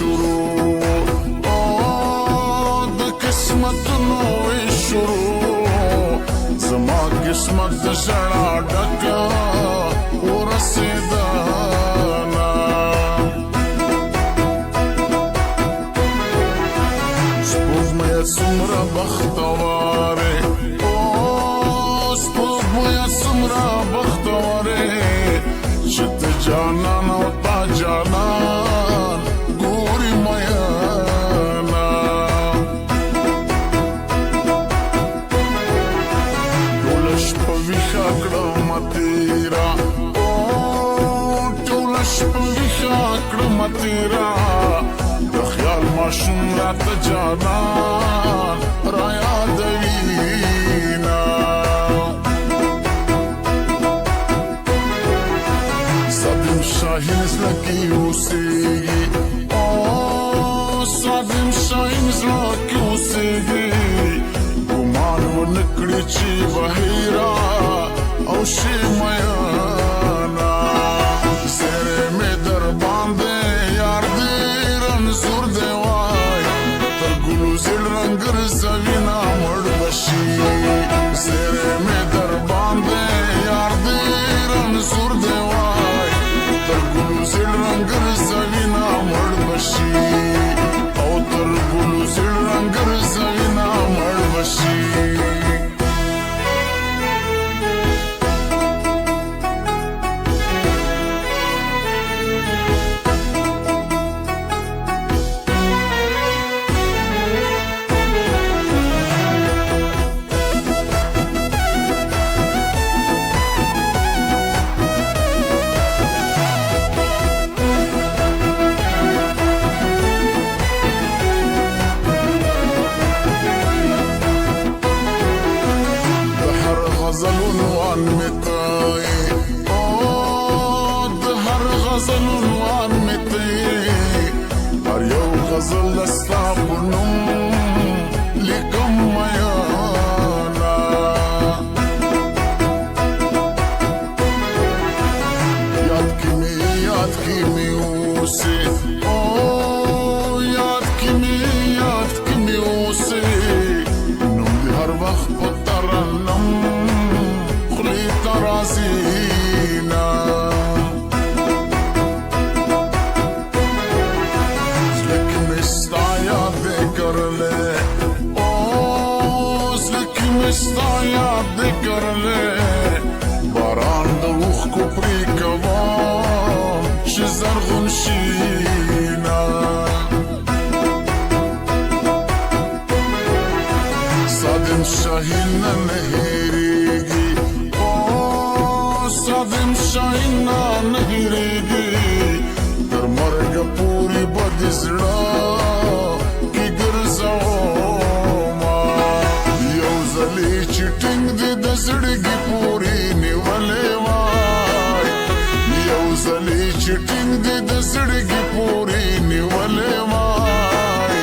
شروع د قسمتونو شروع زما قسمت د ژړا ډکه ورسېده سپوږمۍ څومره بختوارې سپوږمۍ څومره بختوارې چې ته جانان او تا جانان ګوري میانا ټوله شپه ویښه کړمه تېره ټوله شپه ویښه کړمه تېره د خیال ماشوم راته جانان رایادوینه صادم شاهین زړه کې اوسېږي صادم شاهین زړه کې اوسېږي ګمان ونه کړي چې بهیرا او شي میانا زیری مې در باندې یار دې رنځور دې وای تر ګلو زړ رنګ رسوینه مړ بشي زیری مې در باندې یار دې رنځور دې وای تر ګلو زړ رنګ رسوینه مړ بشي او تر ګلو زړ رنګ رسوینه مړ بشي غزلونوان متای د هر غزلونوان متای هر یو غزل ستا په نوم لیکم میانا یاد کې مې اوسې یاد کې مې اوسې نوم دې هر وخت په ترنم رازینا زلکی مستا یاد کرلے زلکی مستا یاد کرلے باران د اوښکو پرې کوم چې زرغون شینا صادم شاهین نه هېرېږي صادم شاهین نه هېرېږي تر مرګه پورې به د زړه کې ګرځومه یو ځلې چې ټینګ دې د زړګي پورې نیولې وای یو ځلې چې ټینګ دې د زړګي پورې نیولې وای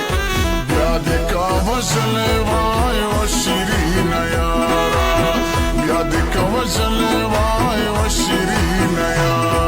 بیا دې کا وژلې وای و شیرینه یاره بیا دې کا وژلې وای و شیرینه یاره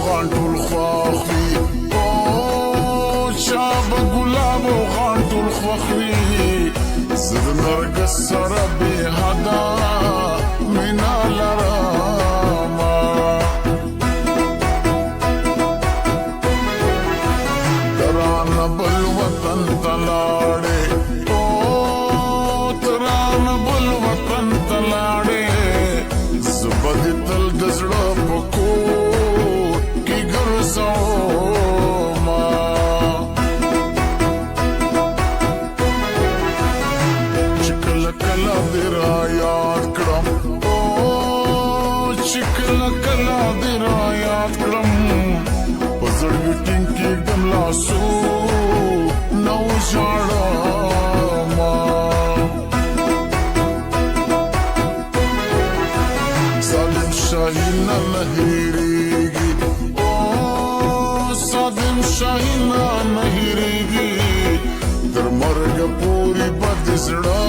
غانټول خوښ وي چا به ګلاب او غانټول خوښ وي زه د نرګس سره بې حده مینه لرمه ته رانه بل وطن ته لاړې ته رانه بل وطن ته لاړې زه به دې تل د زړه په کور ګرځومه چې کله کله دې را یاد کړم چې کله کله دې را یاد کړم په زړګي ټینګ کېږدم لاسو نو ژاړم زړه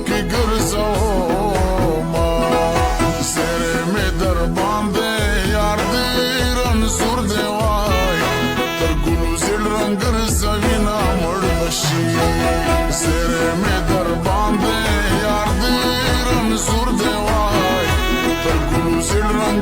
کې ګرځوما سره مې در باندې یار دې رنځور دی وای تر ګلو زړ رنگ ګرځوي نا مړ بشي سره مې در باندې یار دې رنځور دی وای تر ګلو زړ رنگ